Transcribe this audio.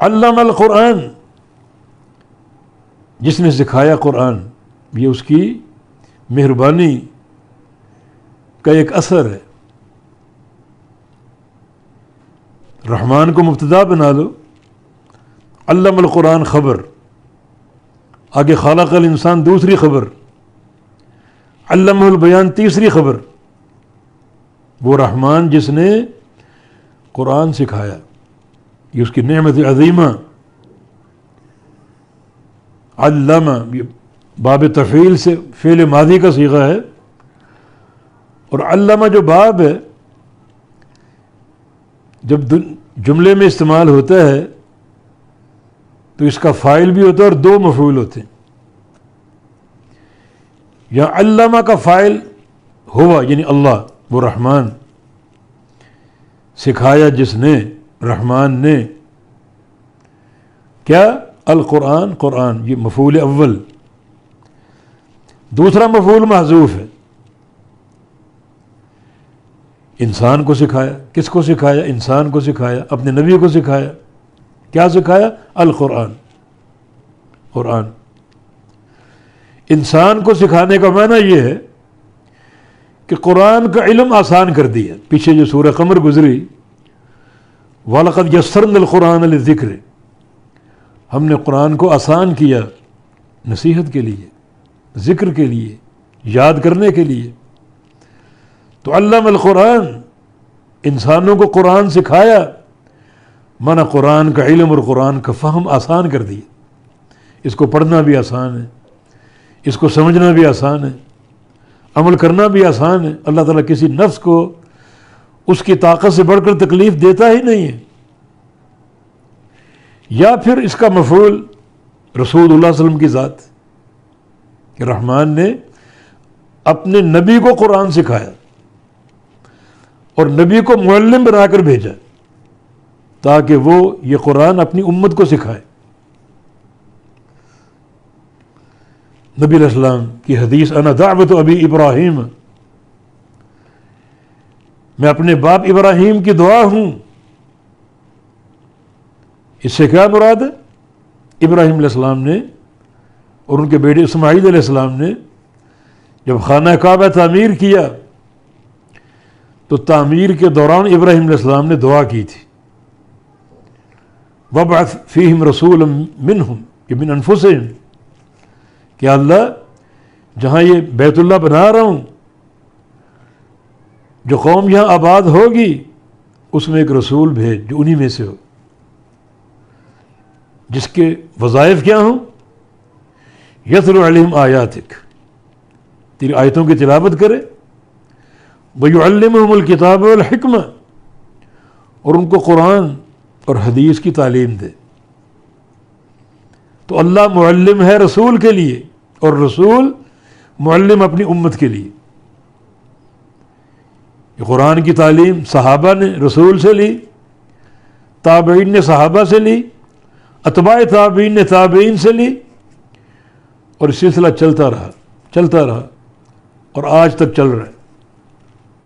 علم القرآن، جس نے سکھایا قرآن، یہ اس کی مہربانی کا ایک اثر ہے۔ رحمان کو مبتدا بنا لو، علم القرآن خبر، آگے خلق الانسان دوسری خبر، علمہ البیان تیسری خبر۔ وہ رحمان جس نے قرآن سکھایا، یہ اس کی نعمت عظیمہ۔ علم یہ باب تفعیل سے فعل ماضی کا صیغہ ہے، اور علمہ جو باب ہے جب جملے میں استعمال ہوتا ہے تو اس کا فاعل بھی ہوتا ہے اور دو مفعول ہوتے ہیں۔ یا علمہ کا فاعل ہوا یعنی اللہ، وہ رحمان، سکھایا جس نے، رحمان نے، کیا؟ القرآن، قرآن، یہ مفعول اول۔ دوسرا مفعول محذوف ہے، انسان کو سکھایا۔ کس کو سکھایا؟ انسان کو سکھایا، اپنے نبی کو سکھایا۔ کیا سکھایا؟ القرآن، قرآن۔ انسان کو سکھانے کا معنی یہ ہے کہ قرآن کا علم آسان کر دیا۔ پیچھے جو سورہ قمر گزری، وَلَقَدْ يَسَّرْنَا الْقُرْآنَ لِلذِّكْرِ، ہم نے قرآن کو آسان کیا نصیحت کے لیے، ذکر کے لیے، یاد کرنے کے لیے۔ تو علم القرآن، انسانوں کو قرآن سکھایا، مانا قرآن کا علم اور قرآن کا فہم آسان کر دیا۔ اس کو پڑھنا بھی آسان ہے، اس کو سمجھنا بھی آسان ہے، عمل کرنا بھی آسان ہے۔ اللہ تعالیٰ کسی نفس کو اس کی طاقت سے بڑھ کر تکلیف دیتا ہی نہیں ہے۔ یا پھر اس کا مفعول رسول اللہ صلی اللہ علیہ وسلم کی ذات، کہ رحمان نے اپنے نبی کو قرآن سکھایا اور نبی کو معلم بنا کر بھیجا تاکہ وہ یہ قرآن اپنی امت کو سکھائے۔ نبی علیہ السلام کی حدیث، انا دعوت ابی ابراہیم، میں اپنے باپ ابراہیم کی دعا ہوں۔ اس سے کیا مراد ہے؟ ابراہیم علیہ السلام نے اور ان کے بیٹے اسماعیل علیہ السلام نے جب خانہ کعبہ تعمیر کیا تو تعمیر کے دوران ابراہیم علیہ السلام نے دعا کی تھی، وَابْعَثْ فِيهِمْ رَسُولًا مِّنْهُمْ، کہ من انفسہم، کہ اللہ جہاں یہ بیت اللہ بنا رہا ہوں، جو قوم یہاں آباد ہوگی، اس میں ایک رسول بھیج جو انہی میں سے ہو، جس کے وظائف کیا ہوں؟ یتلو علیہم آیاتک، تیری آیتوں کی تلاوت کرے، ویعلمہم الکتاب والحکمہ، اور ان کو قرآن اور حدیث کی تعلیم دے۔ تو اللہ معلم ہے رسول کے لیے، اور رسول معلم اپنی امت کے لیے۔ یہ قرآن کی تعلیم صحابہ نے رسول سے لی، تابعین نے صحابہ سے لی، اتباع تابعین نے تابعین سے لی، اور سلسلہ چلتا رہا اور آج تک چل رہا ہے۔